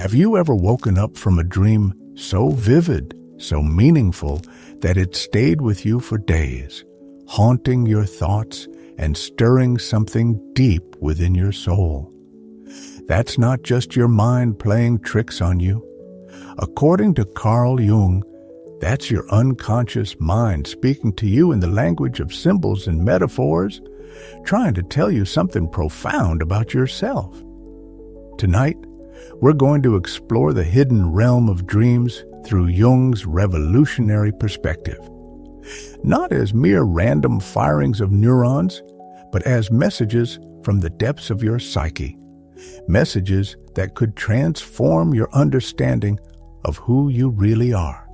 Have you ever woken up from a dream so vivid, so meaningful, that it stayed with you for days, haunting your thoughts and stirring something deep within your soul? That's not just your mind playing tricks on you. According to Carl Jung, that's your unconscious mind speaking to you in the language of symbols and metaphors, trying to tell you something profound about yourself. Tonight, we're going to explore the hidden realm of dreams through Jung's revolutionary perspective. Not as mere random firings of neurons, but as messages from the depths of your psyche. Messages that could transform your understanding of who you really are.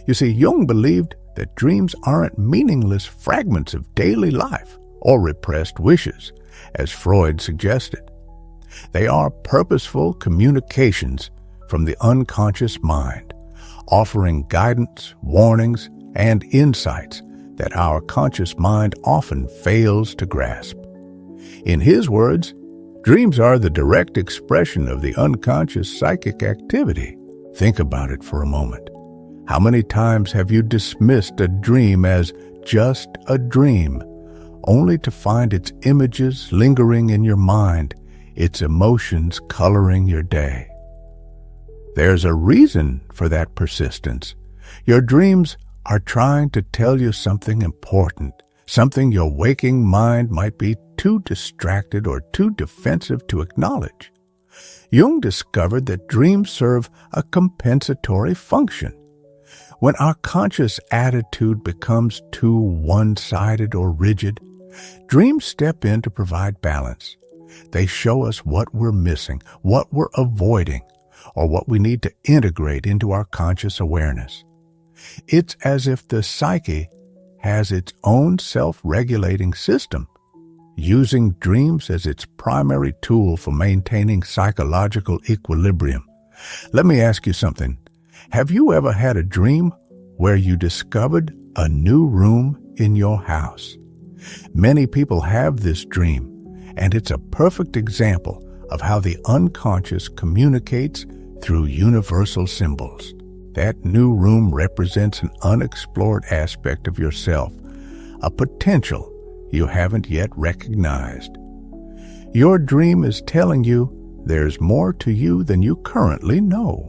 You see, Jung believed that dreams aren't meaningless fragments of daily life or repressed wishes, as Freud suggested. They are purposeful communications from the unconscious mind, offering guidance, warnings, and insights that our conscious mind often fails to grasp. In his words, dreams are the direct expression of the unconscious psychic activity. Think about it for a moment. How many times have you dismissed a dream as just a dream, only to find its images lingering in your mind, its emotions coloring your day? There's a reason for that persistence. Your dreams are trying to tell you something important, something your waking mind might be too distracted or too defensive to acknowledge. Jung discovered that dreams serve a compensatory function. When our conscious attitude becomes too one-sided or rigid, dreams step in to provide balance. They show us what we're missing, what we're avoiding, or what we need to integrate into our conscious awareness. It's as if the psyche has its own self-regulating system, using dreams as its primary tool for maintaining psychological equilibrium. Let me ask you something. Have you ever had a dream where you discovered a new room in your house? Many people have this dream, and it's a perfect example of how the unconscious communicates through universal symbols. That new room represents an unexplored aspect of yourself, a potential you haven't yet recognized. Your dream is telling you there's more to you than you currently know.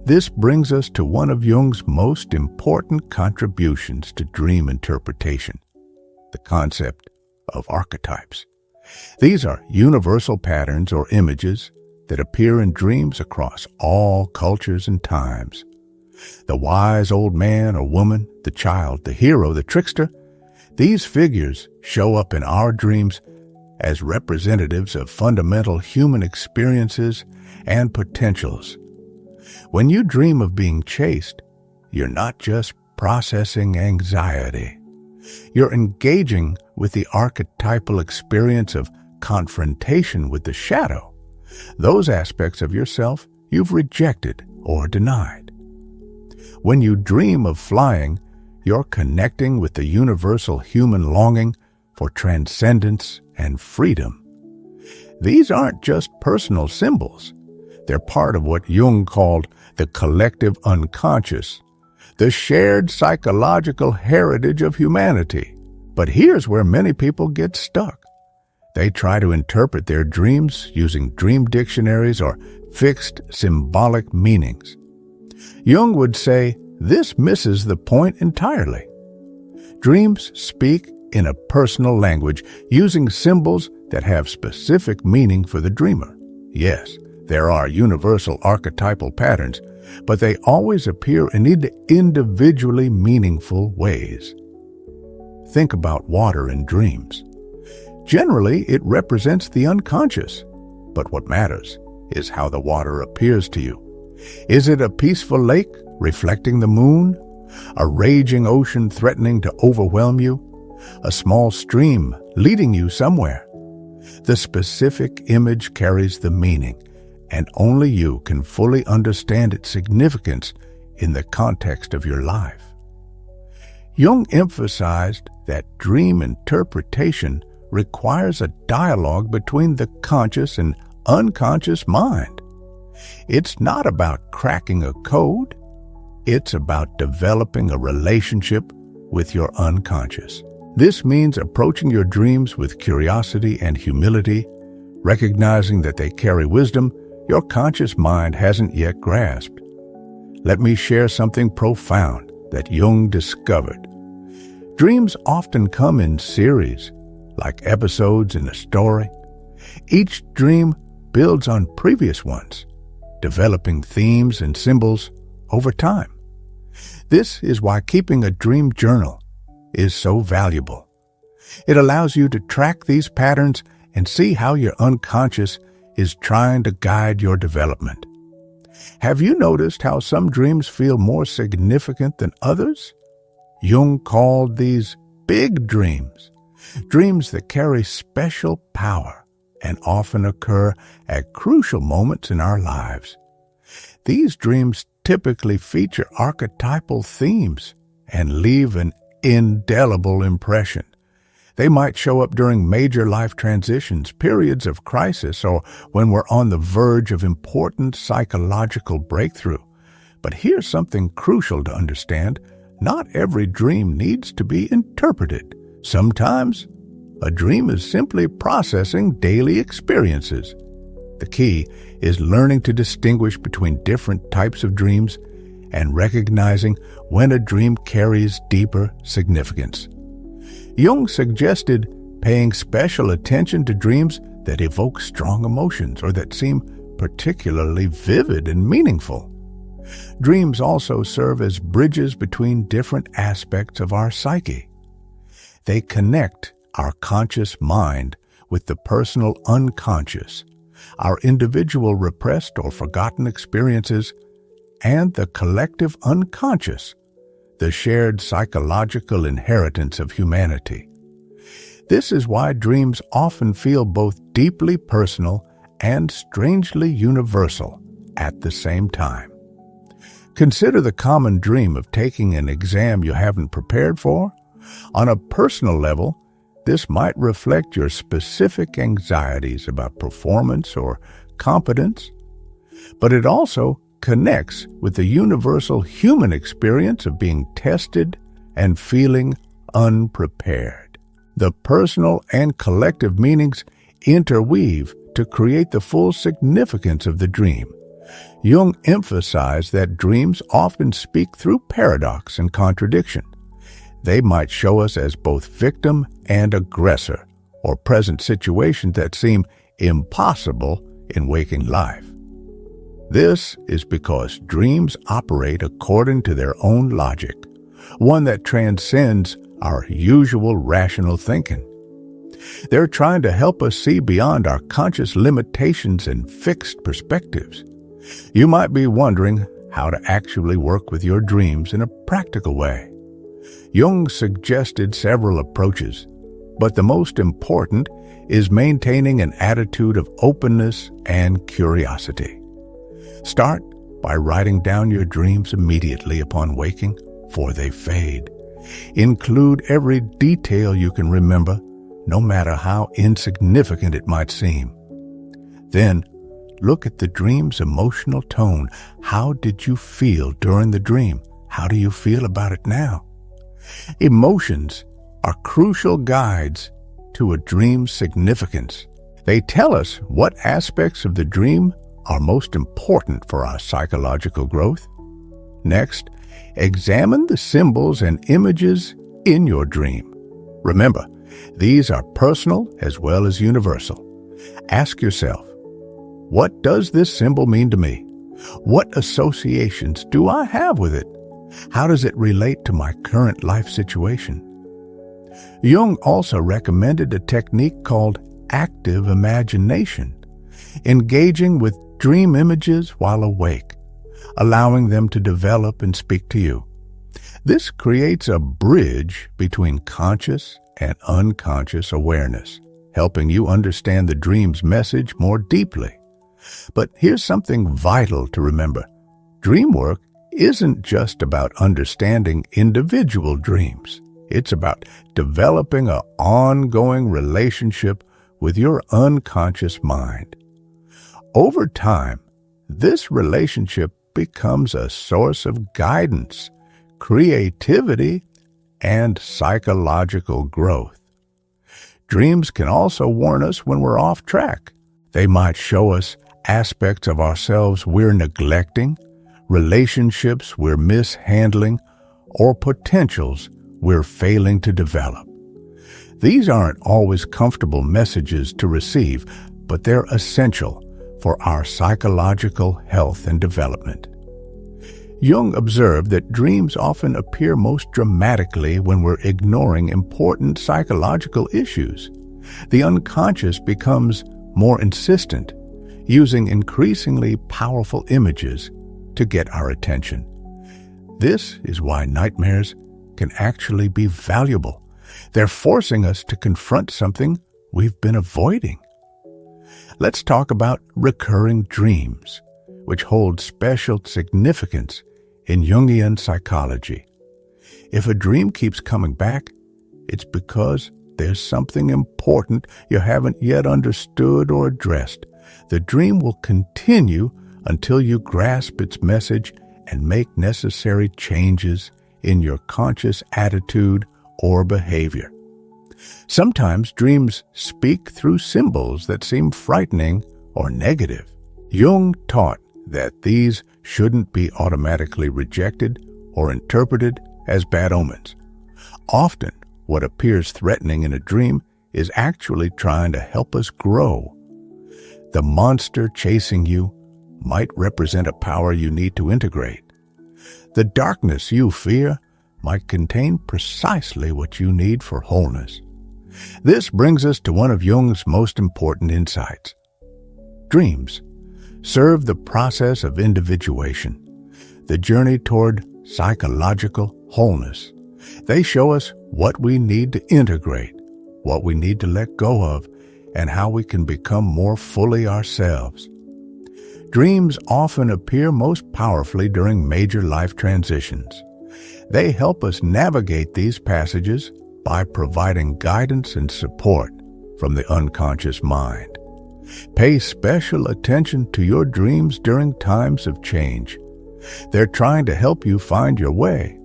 This brings us to one of Jung's most important contributions to dream interpretation, the concept of archetypes. These are universal patterns or images that appear in dreams across all cultures and times. The wise old man or woman, the child, the hero, the trickster, these figures show up in our dreams as representatives of fundamental human experiences and potentials. When you dream of being chased, you're not just processing anxiety. You're engaging with the archetypal experience of confrontation with the shadow, those aspects of yourself you've rejected or denied. When you dream of flying, you're connecting with the universal human longing for transcendence and freedom. These aren't just personal symbols. They're part of what Jung called the collective unconscious, the shared psychological heritage of humanity. But here's where many people get stuck. They try to interpret their dreams using dream dictionaries or fixed symbolic meanings. Jung would say this misses the point entirely. Dreams speak in a personal language, using symbols that have specific meaning for the dreamer. Yes, there are universal archetypal patterns, but they always appear in individually meaningful ways. Think about water in dreams. Generally, it represents the unconscious, but what matters is how the water appears to you. Is it a peaceful lake reflecting the moon? A raging ocean threatening to overwhelm you? A small stream leading you somewhere? The specific image carries the meaning, and only you can fully understand its significance in the context of your life. Jung emphasized that dream interpretation requires a dialogue between the conscious and unconscious mind. It's not about cracking a code. It's about developing a relationship with your unconscious. This means approaching your dreams with curiosity and humility, recognizing that they carry wisdom your conscious mind hasn't yet grasped. Let me share something profound that Jung discovered. Dreams often come in series, like episodes in a story. Each dream builds on previous ones, developing themes and symbols over time. This is why keeping a dream journal is so valuable. It allows you to track these patterns and see how your unconscious is trying to guide your development. Have you noticed how some dreams feel more significant than others? Jung called these big dreams, dreams that carry special power and often occur at crucial moments in our lives. These dreams typically feature archetypal themes and leave an indelible impression. They might show up during major life transitions, periods of crisis, or when we're on the verge of important psychological breakthrough. But here's something crucial to understand. Not every dream needs to be interpreted. Sometimes, a dream is simply processing daily experiences. The key is learning to distinguish between different types of dreams and recognizing when a dream carries deeper significance. Jung suggested paying special attention to dreams that evoke strong emotions or that seem particularly vivid and meaningful. Dreams also serve as bridges between different aspects of our psyche. They connect our conscious mind with the personal unconscious, our individual repressed or forgotten experiences, and the collective unconscious, the shared psychological inheritance of humanity. This is why dreams often feel both deeply personal and strangely universal at the same time. Consider the common dream of taking an exam you haven't prepared for. On a personal level, this might reflect your specific anxieties about performance or competence, but it also connects with the universal human experience of being tested and feeling unprepared. The personal and collective meanings interweave to create the full significance of the dream. Jung emphasized that dreams often speak through paradox and contradiction. They might show us as both victim and aggressor, or present situations that seem impossible in waking life. This is because dreams operate according to their own logic, one that transcends our usual rational thinking. They're trying to help us see beyond our conscious limitations and fixed perspectives. You might be wondering how to actually work with your dreams in a practical way. Jung suggested several approaches, but the most important is maintaining an attitude of openness and curiosity. Start by writing down your dreams immediately upon waking, for they fade. Include every detail you can remember, no matter how insignificant it might seem. Then, look at the dream's emotional tone. How did you feel during the dream? How do you feel about it now? Emotions are crucial guides to a dream's significance. They tell us what aspects of the dream are most important for our psychological growth. Next, examine the symbols and images in your dream. Remember, these are personal as well as universal. Ask yourself, what does this symbol mean to me? What associations do I have with it? How does it relate to my current life situation? Jung also recommended a technique called active imagination, engaging with dream images while awake, allowing them to develop and speak to you. This creates a bridge between conscious and unconscious awareness, helping you understand the dream's message more deeply. But here's something vital to remember. Dream work isn't just about understanding individual dreams. It's about developing an ongoing relationship with your unconscious mind. Over time, This relationship becomes a source of guidance, creativity, and psychological growth. Dreams can also warn us when we're off track. They might show us aspects of ourselves we're neglecting, relationships we're mishandling, or potentials we're failing to develop. These aren't always comfortable messages to receive, but they're essential for our psychological health and development. Jung observed that dreams often appear most dramatically when we're ignoring important psychological issues. The unconscious becomes more insistent, using increasingly powerful images to get our attention. This is why nightmares can actually be valuable. They're forcing us to confront something we've been avoiding. Let's talk about recurring dreams, which hold special significance in Jungian psychology. If a dream keeps coming back, it's because there's something important you haven't yet understood or addressed. The dream will continue until you grasp its message and make necessary changes in your conscious attitude or behavior. Sometimes dreams speak through symbols that seem frightening or negative. Jung taught that these shouldn't be automatically rejected or interpreted as bad omens. Often, what appears threatening in a dream is actually trying to help us grow. The monster chasing you might represent a power you need to integrate. The darkness you fear might contain precisely what you need for wholeness. This brings us to one of Jung's most important insights. Dreams serve the process of individuation, the journey toward psychological wholeness. They show us what we need to integrate, what we need to let go of, and how we can become more fully ourselves. Dreams often appear most powerfully during major life transitions. They help us navigate these passages by providing guidance and support from the unconscious mind. Pay special attention to your dreams during times of change. They're trying to help you find your way.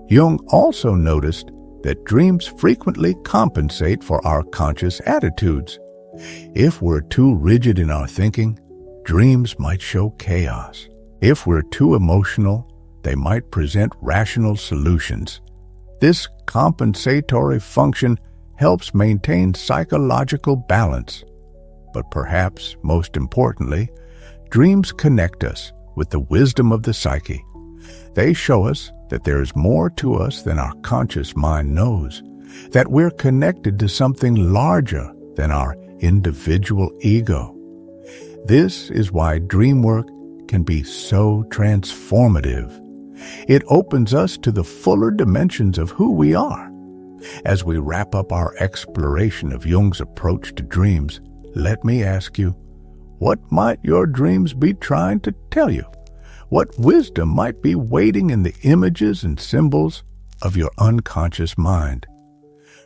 Jung also noticed that dreams frequently compensate for our conscious attitudes. If we're too rigid in our thinking, dreams might show chaos. If we're too emotional, they might present rational solutions. This compensatory function helps maintain psychological balance. But perhaps most importantly, dreams connect us with the wisdom of the psyche. They show us that there is more to us than our conscious mind knows, that we're connected to something larger than our individual ego. This is why dream work can be so transformative. It opens us to the fuller dimensions of who we are. As we wrap up our exploration of Jung's approach to dreams, let me ask you, what might your dreams be trying to tell you? What wisdom might be waiting in the images and symbols of your unconscious mind?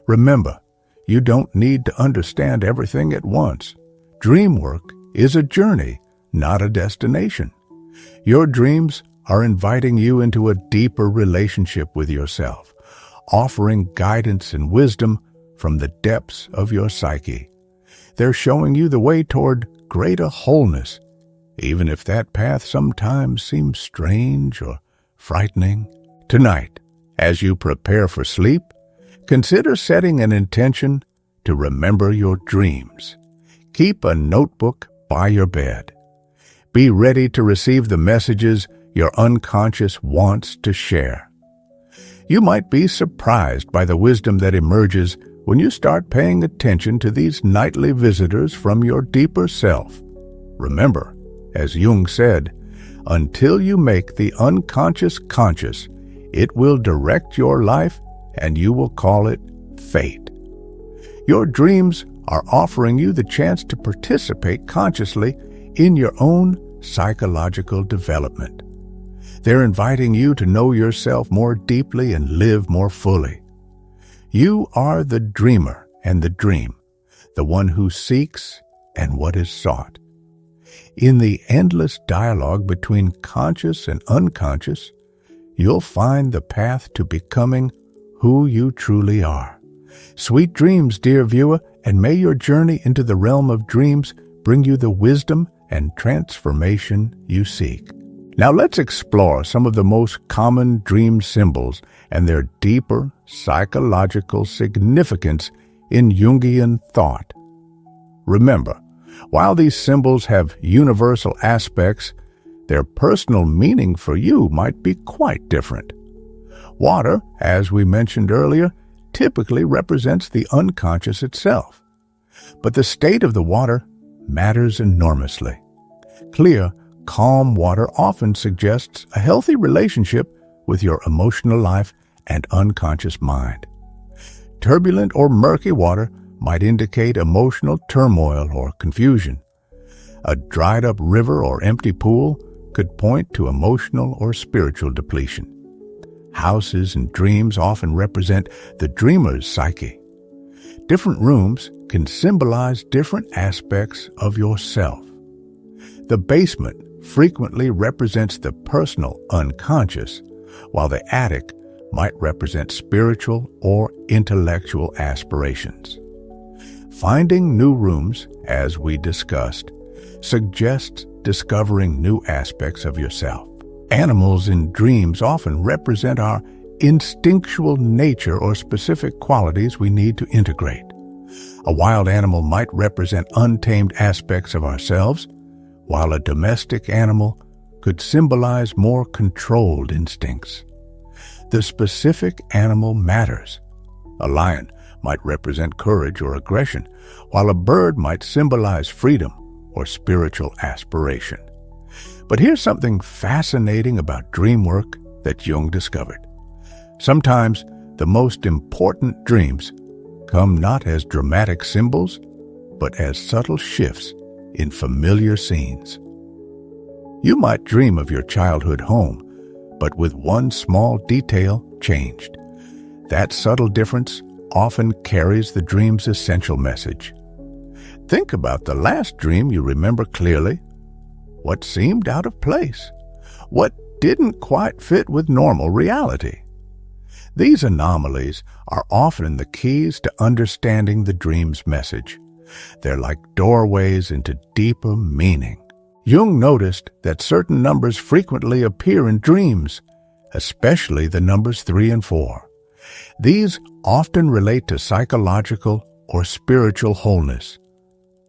Remember, you don't need to understand everything at once. Dream work is a journey, not a destination. Your dreams are inviting you into a deeper relationship with yourself, offering guidance and wisdom from the depths of your psyche. They're showing you the way toward greater wholeness, even if that path sometimes seems strange or frightening. Tonight, as you prepare for sleep, consider setting an intention to remember your dreams. Keep a notebook by your bed. Be ready to receive the messages your unconscious wants to share. You might be surprised by the wisdom that emerges when you start paying attention to these nightly visitors from your deeper self. Remember, as Jung said, until you make the unconscious conscious, it will direct your life and you will call it fate. Your dreams are offering you the chance to participate consciously in your own psychological development. They're inviting you to know yourself more deeply and live more fully. You are the dreamer and the dream, the one who seeks and what is sought. In the endless dialogue between conscious and unconscious, you'll find the path to becoming who you truly are. Sweet dreams, dear viewer, and may your journey into the realm of dreams bring you the wisdom and transformation you seek. Now let's explore some of the most common dream symbols and their deeper psychological significance in Jungian thought. Remember, while these symbols have universal aspects, their personal meaning for you might be quite different. Water, as we mentioned earlier, typically represents the unconscious itself. But the state of the water matters enormously. Clear, calm water often suggests a healthy relationship with your emotional life and unconscious mind. Turbulent or murky water might indicate emotional turmoil or confusion. A dried-up river or empty pool could point to emotional or spiritual depletion. Houses and dreams often represent the dreamer's psyche. Different rooms can symbolize different aspects of yourself. The basement frequently represents the personal unconscious, while the attic might represent spiritual or intellectual aspirations. Finding new rooms, as we discussed, suggests discovering new aspects of yourself. Animals in dreams often represent our instinctual nature or specific qualities we need to integrate. A wild animal might represent untamed aspects of ourselves, while a domestic animal could symbolize more controlled instincts. The specific animal matters. A lion might represent courage or aggression, while a bird might symbolize freedom or spiritual aspiration. But here's something fascinating about dream work that Jung discovered. Sometimes the most important dreams come not as dramatic symbols, but as subtle shifts in familiar scenes. You might dream of your childhood home, but with one small detail changed. That subtle difference often carries the dream's essential message. Think about the last dream you remember clearly. What seemed out of place? What didn't quite fit with normal reality? These anomalies are often the keys to understanding the dream's message. They're like doorways into deeper meaning. Jung noticed that certain numbers frequently appear in dreams, especially the numbers 3 and 4. These often relate to psychological or spiritual wholeness.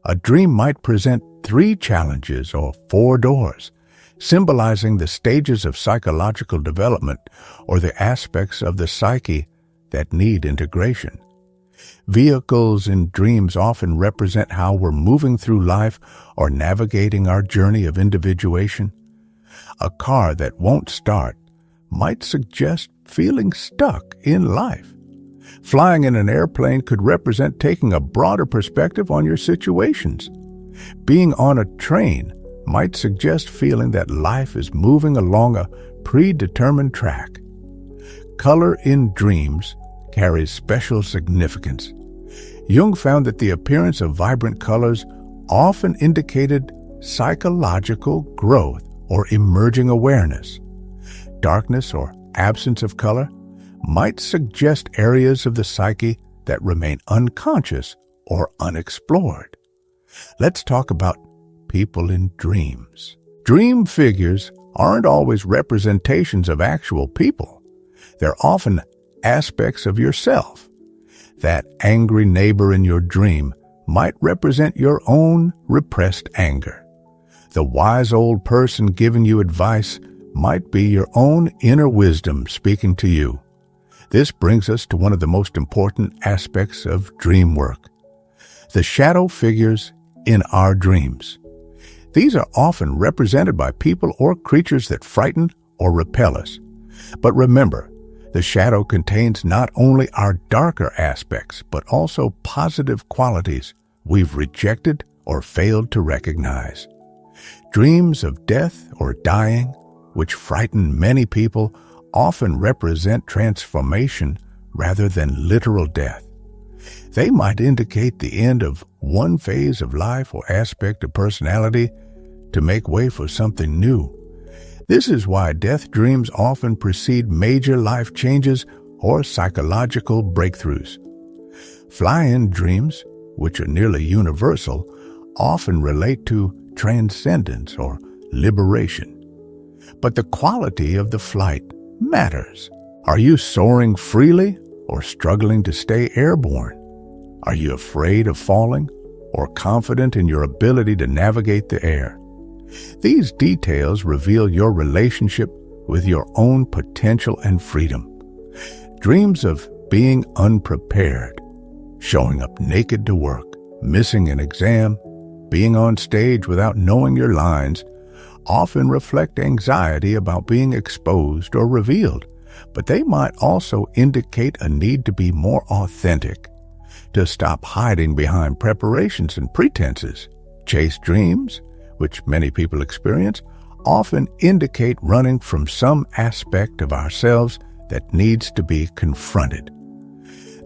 A dream might present 3 challenges or 4 doors, symbolizing the stages of psychological development or the aspects of the psyche that need integration. Vehicles in dreams often represent how we're moving through life or navigating our journey of individuation. A car that won't start might suggest feeling stuck in life. Flying in an airplane could represent taking a broader perspective on your situations. Being on a train might suggest feeling that life is moving along a predetermined track. Color in dreams carries special significance. Jung found that the appearance of vibrant colors often indicated psychological growth or emerging awareness. Darkness or absence of color might suggest areas of the psyche that remain unconscious or unexplored. Let's talk about people in dreams. Dream figures aren't always representations of actual people. They're often aspects of yourself. That angry neighbor in your dream might represent your own repressed anger. The wise old person giving you advice might be your own inner wisdom speaking to you. This brings us to one of the most important aspects of dream work: the shadow figures in our dreams. These are often represented by people or creatures that frighten or repel us. But remember, the shadow contains not only our darker aspects, but also positive qualities we've rejected or failed to recognize. Dreams of death or dying, which frighten many people, often represent transformation rather than literal death. They might indicate the end of one phase of life or aspect of personality to make way for something new. This is why death dreams often precede major life changes or psychological breakthroughs. Fly-in dreams, which are nearly universal, often relate to transcendence or liberation. But the quality of the flight matters. Are you soaring freely or struggling to stay airborne? Are you afraid of falling or confident in your ability to navigate the air? These details reveal your relationship with your own potential and freedom. Dreams of being unprepared, showing up naked to work, missing an exam, being on stage without knowing your lines, often reflect anxiety about being exposed or revealed, but they might also indicate a need to be more authentic, to stop hiding behind preparations and pretenses. Chase dreams, which many people experience, often indicate running from some aspect of ourselves that needs to be confronted.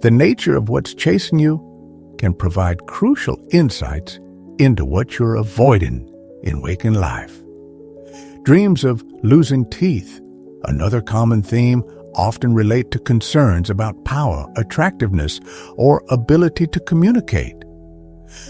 The nature of what's chasing you can provide crucial insights into what you're avoiding in waking life. Dreams of losing teeth, another common theme, often relate to concerns about power, attractiveness, or ability to communicate.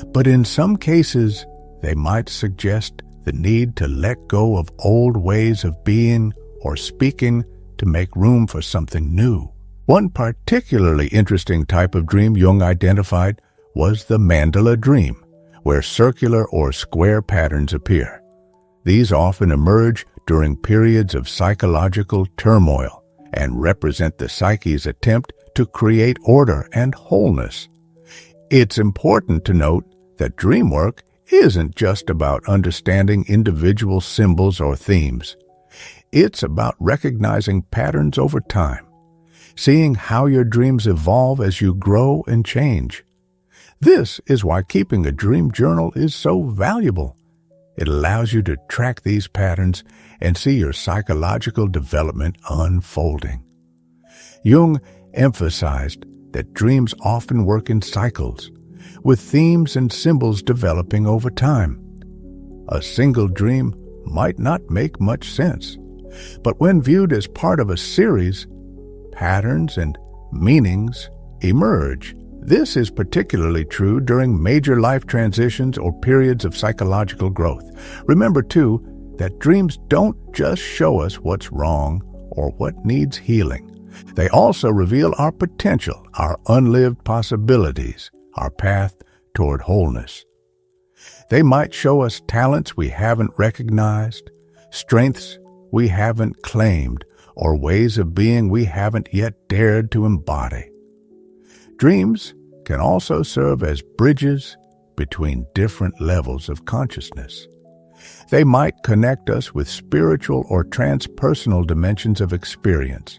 But in some cases, they might suggest the need to let go of old ways of being or speaking to make room for something new. One particularly interesting type of dream Jung identified was the mandala dream, where circular or square patterns appear. These often emerge during periods of psychological turmoil and represent the psyche's attempt to create order and wholeness. It's important to note that dream work isn't just about understanding individual symbols or themes. It's about recognizing patterns over time, seeing how your dreams evolve as you grow and change. This is why keeping a dream journal is so valuable. It allows you to track these patterns and see your psychological development unfolding. Jung emphasized that dreams often work in cycles, with themes and symbols developing over time. A single dream might not make much sense, but when viewed as part of a series, patterns and meanings emerge. This is particularly true during major life transitions or periods of psychological growth. Remember, too, that dreams don't just show us what's wrong or what needs healing. They also reveal our potential, our unlived possibilities, our path toward wholeness. They might show us talents we haven't recognized, strengths we haven't claimed, or ways of being we haven't yet dared to embody. Dreams can also serve as bridges between different levels of consciousness. They might connect us with spiritual or transpersonal dimensions of experience,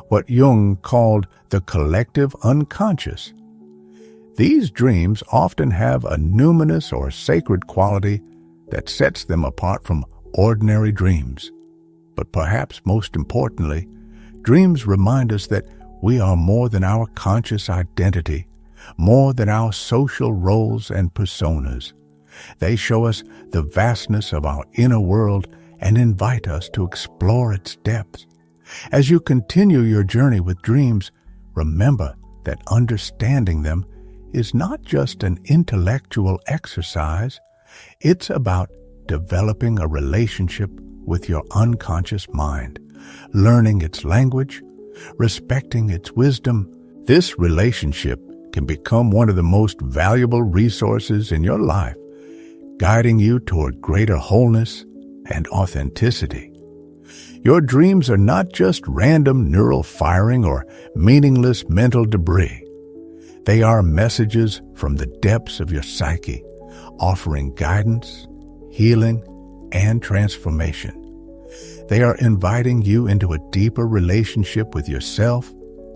what Jung called the collective unconscious. These dreams often have a numinous or sacred quality that sets them apart from ordinary dreams. But perhaps most importantly, dreams remind us that we are more than our conscious identity, more than our social roles and personas. They show us the vastness of our inner world and invite us to explore its depths. As you continue your journey with dreams, remember that understanding them is not just an intellectual exercise. It's about developing a relationship with your unconscious mind, learning its language, respecting its wisdom. This relationship can become one of the most valuable resources in your life, guiding you toward greater wholeness and authenticity. Your dreams are not just random neural firing or meaningless mental debris. They are messages from the depths of your psyche, offering guidance, healing, and transformation. They are inviting you into a deeper relationship with yourself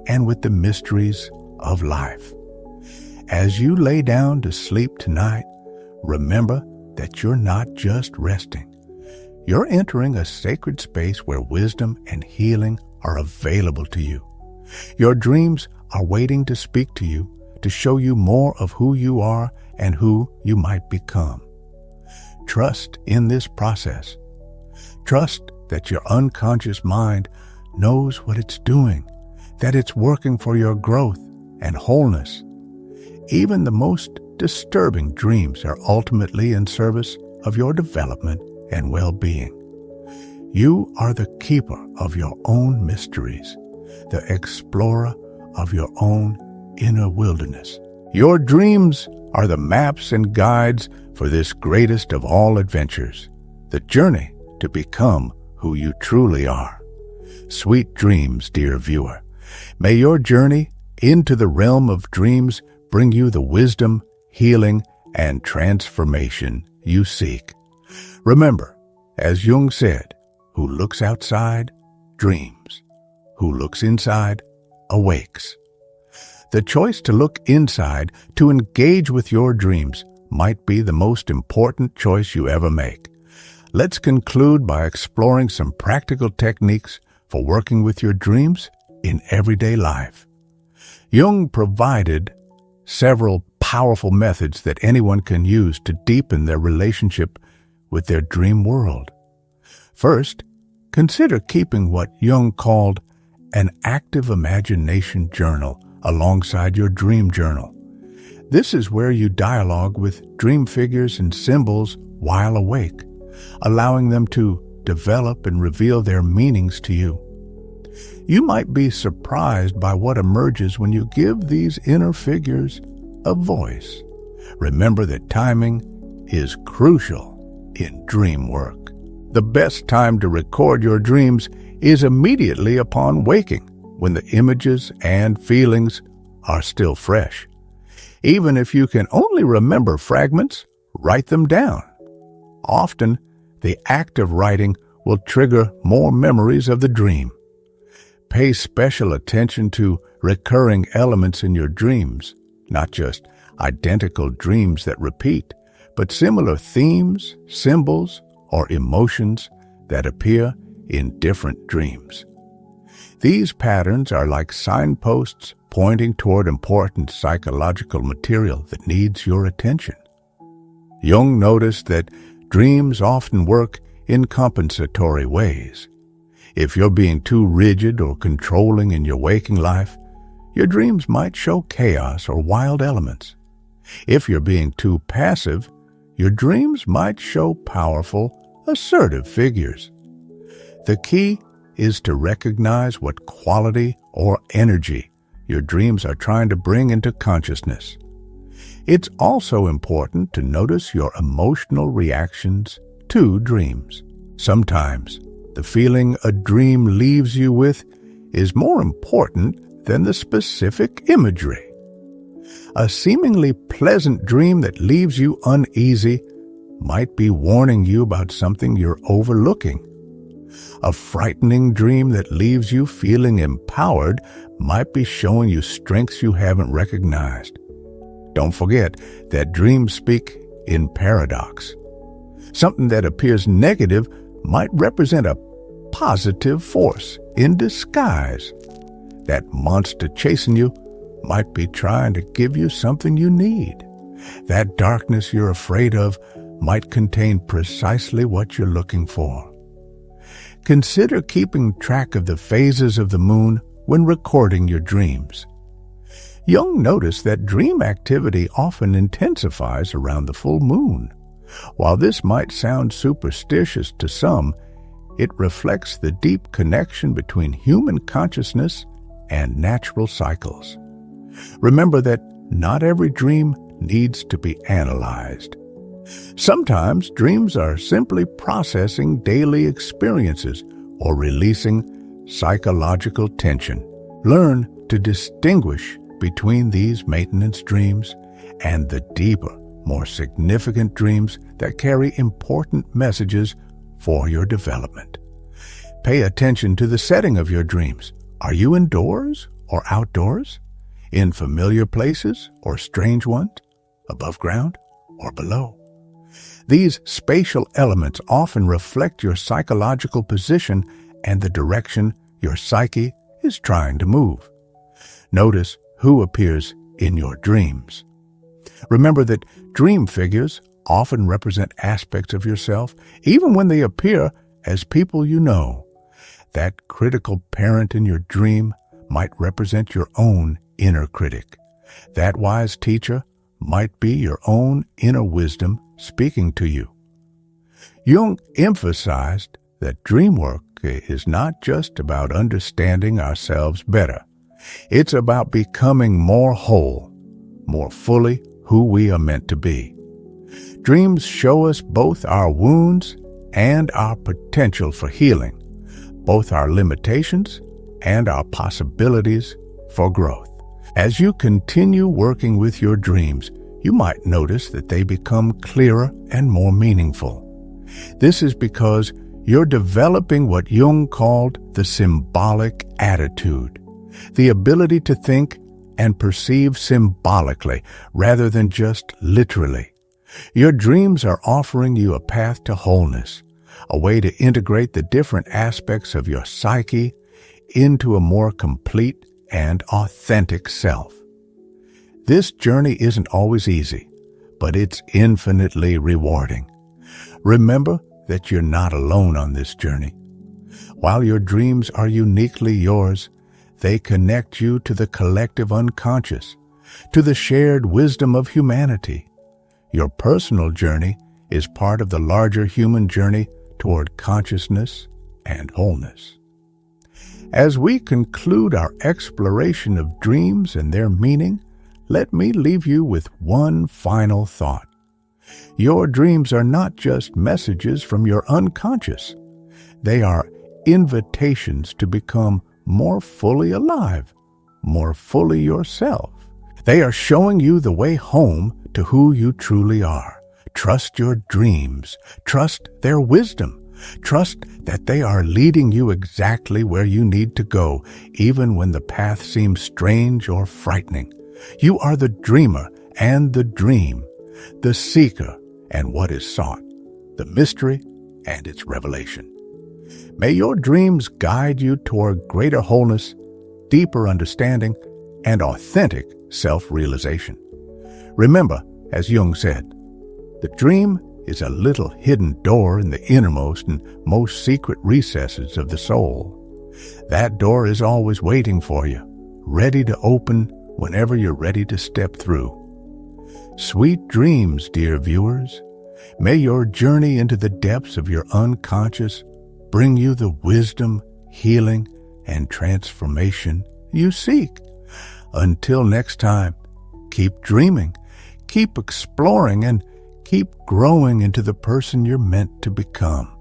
and with the mysteries of life. As you lay down to sleep tonight, remember that you're not just resting. You're entering a sacred space where wisdom and healing are available to you. Your dreams are waiting to speak to you, to show you more of who you are and who you might become. Trust in this process. Trust that your unconscious mind knows what it's doing, that it's working for your growth and wholeness. Even the most disturbing dreams are ultimately in service of your development and well-being. You are the keeper of your own mysteries, the explorer of your own inner wilderness. Your dreams are the maps and guides for this greatest of all adventures, the journey to become who you truly are. Sweet dreams, dear viewer. May your journey into the realm of dreams bring you the wisdom, healing, and transformation you seek. Remember, as Jung said, who looks outside dreams. Who looks inside awakes. The choice to look inside, to engage with your dreams, might be the most important choice you ever make. Let's conclude by exploring some practical techniques for working with your dreams in everyday life. Jung provided several powerful methods that anyone can use to deepen their relationship with their dream world. First, consider keeping what Jung called an active imagination journal alongside your dream journal. This is where you dialogue with dream figures and symbols while awake, allowing them to develop and reveal their meanings to you. You might be surprised by what emerges when you give these inner figures a voice. Remember that timing is crucial in dream work. The best time to record your dreams is immediately upon waking, when the images and feelings are still fresh. Even if you can only remember fragments, write them down. Often, the act of writing will trigger more memories of the dream. Pay special attention to recurring elements in your dreams, not just identical dreams that repeat, but similar themes, symbols, or emotions that appear in different dreams. These patterns are like signposts pointing toward important psychological material that needs your attention. Jung noticed that dreams often work in compensatory ways. If you're being too rigid or controlling in your waking life, your dreams might show chaos or wild elements. If you're being too passive, your dreams might show powerful, assertive figures. The key is to recognize what quality or energy your dreams are trying to bring into consciousness. It's also important to notice your emotional reactions to dreams. Sometimes, the feeling a dream leaves you with is more important than the specific imagery. A seemingly pleasant dream that leaves you uneasy might be warning you about something you're overlooking. A frightening dream that leaves you feeling empowered might be showing you strengths you haven't recognized. Don't forget that dreams speak in paradox. Something that appears negative might represent a positive force in disguise. That monster chasing you might be trying to give you something you need. That darkness you're afraid of might contain precisely what you're looking for. Consider keeping track of the phases of the moon when recording your dreams. Jung noticed that dream activity often intensifies around the full moon. While this might sound superstitious to some, it reflects the deep connection between human consciousness and natural cycles. Remember that not every dream needs to be analyzed. Sometimes dreams are simply processing daily experiences or releasing psychological tension. Learn to distinguish between these maintenance dreams and the deeper, more significant dreams that carry important messages for your development. Pay attention to the setting of your dreams. Are you indoors or outdoors? In familiar places or strange ones? Above ground or below? These spatial elements often reflect your psychological position and the direction your psyche is trying to move. Notice who appears in your dreams. Remember that dream figures often represent aspects of yourself, even when they appear as people you know. That critical parent in your dream might represent your own inner critic. That wise teacher might be your own inner wisdom speaking to you. Jung emphasized that dream work is not just about understanding ourselves better. It's about becoming more whole, more fully who we are meant to be. Dreams show us both our wounds and our potential for healing, both our limitations and our possibilities for growth. As you continue working with your dreams, you might notice that they become clearer and more meaningful. This is because you're developing what Jung called the symbolic attitude, the ability to think and perceive symbolically rather than just literally. Your dreams are offering you a path to wholeness, a way to integrate the different aspects of your psyche into a more complete and authentic self. This journey isn't always easy, but it's infinitely rewarding. Remember that you're not alone on this journey. While your dreams are uniquely yours, they connect you to the collective unconscious, to the shared wisdom of humanity. Your personal journey is part of the larger human journey toward consciousness and wholeness. As we conclude our exploration of dreams and their meaning, let me leave you with one final thought. Your dreams are not just messages from your unconscious. They are invitations to become more fully alive, more fully yourself. They are showing you the way home to who you truly are. Trust your dreams. Trust their wisdom. Trust that they are leading you exactly where you need to go, even when the path seems strange or frightening. You are the dreamer and the dream, the seeker and what is sought, the mystery and its revelation. May your dreams guide you toward greater wholeness, deeper understanding, and authentic self-realization. Remember, as Jung said, the dream is a little hidden door in the innermost and most secret recesses of the soul. That door is always waiting for you, ready to open whenever you're ready to step through. Sweet dreams, dear viewers. May your journey into the depths of your unconscious bring you the wisdom, healing, and transformation you seek. Until next time, keep dreaming, keep exploring, and keep growing into the person you're meant to become.